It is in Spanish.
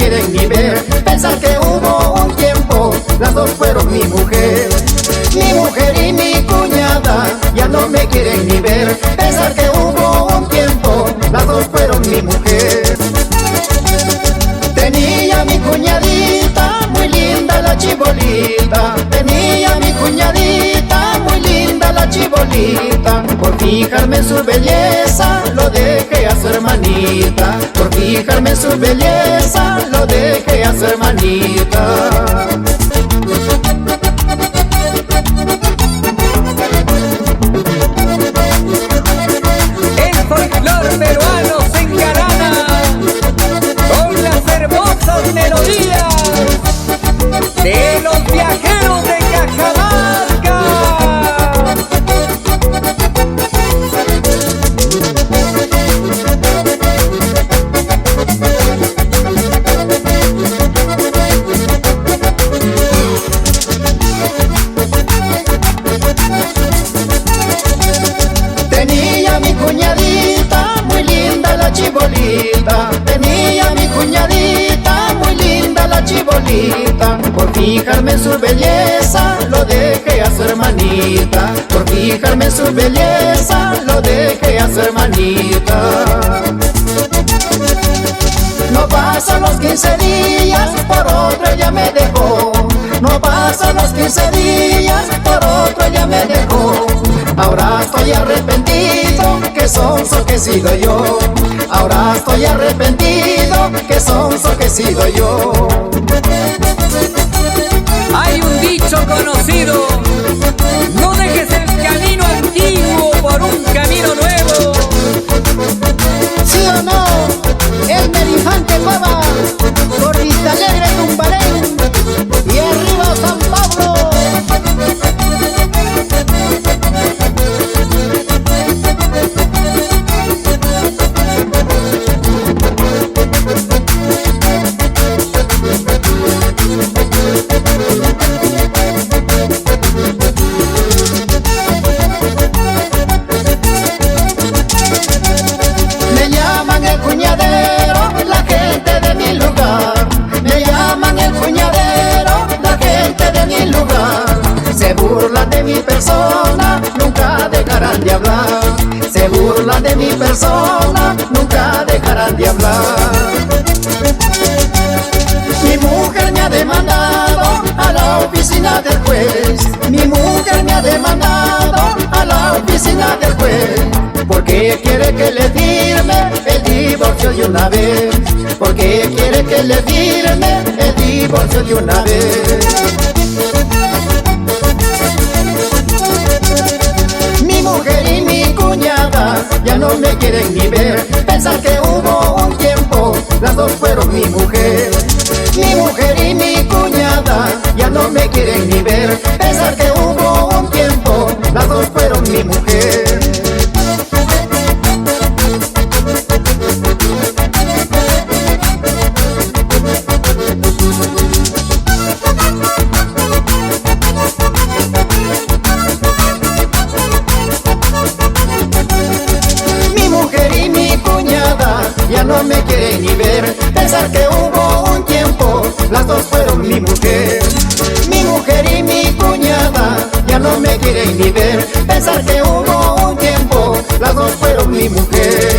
quieren ni ver. Pensar que hubo un tiempo, las dos fueron mi mujer. Mi mujer y mi cuñada ya no me quieren ni ver. Pensar que hubo un tiempo, las dos fueron mi mujer. Tenía mi cuñadita, muy linda la chibolita. Tenía mi cuñadita, muy linda la chibolita. Por fijarme en su belleza, lo dejé a su hermanita. Por fijarme en su belleza, lo dejé a su hermanita. El folclor peruano se encarana con las hermosas melodías de los viajeros de Cajamarca. Tenía mi cuñadita, muy linda la chibolita. Tenía mi cuñadita, muy linda la chibolita. Por fijarme en su belleza, lo dejé a su hermanita. Por fijarme en su belleza, lo dejé a su hermanita. No pasan los 15 días, por otro ella me dejó. No pasan los 15 días, por otro ella me dejó. Ahora estoy arrepentido, que sonso que he sido yo. Ahora estoy arrepentido, que sonso que he sido yo. Hay un dicho conocido: no dejes el camino antiguo por un camino nuevo. ¿Sí o no? El Merifante Cueva, por Vista Alegre, Tumbarén, y arriba San Pablo. Me llaman el cuñadero, la gente de mi lugar. Me llaman el cuñadero, la gente de mi lugar. Se burlan de mi persona, nunca dejarán de hablar. Se burlan de mi persona, nunca dejarán de hablar. Mi mujer me ha demandado a la oficina del juez. Mi mujer me ha demandado a la oficina del juez. Porque quiere que le firme el divorcio de una vez. Porque quiere que le firme el divorcio de una vez. Mi mujer y mi cuñada ya no me quieren ni ver. Pensar que hubo un tiempo, las dos fueron mi mujer. Mi mujer y mi cuñada ya no me quieren ni ver. Pensar que hubo un tiempo, las dos fueron mi mujer. Mi mujer y mi cuñada ya no me quieren ni ver. Pensar que hubo un tiempo, las dos fueron mi mujer. Mi mujer y mi cuñada ya no me quieren ni ver. Pensar que hubo un tiempo, las dos fueron mi mujer.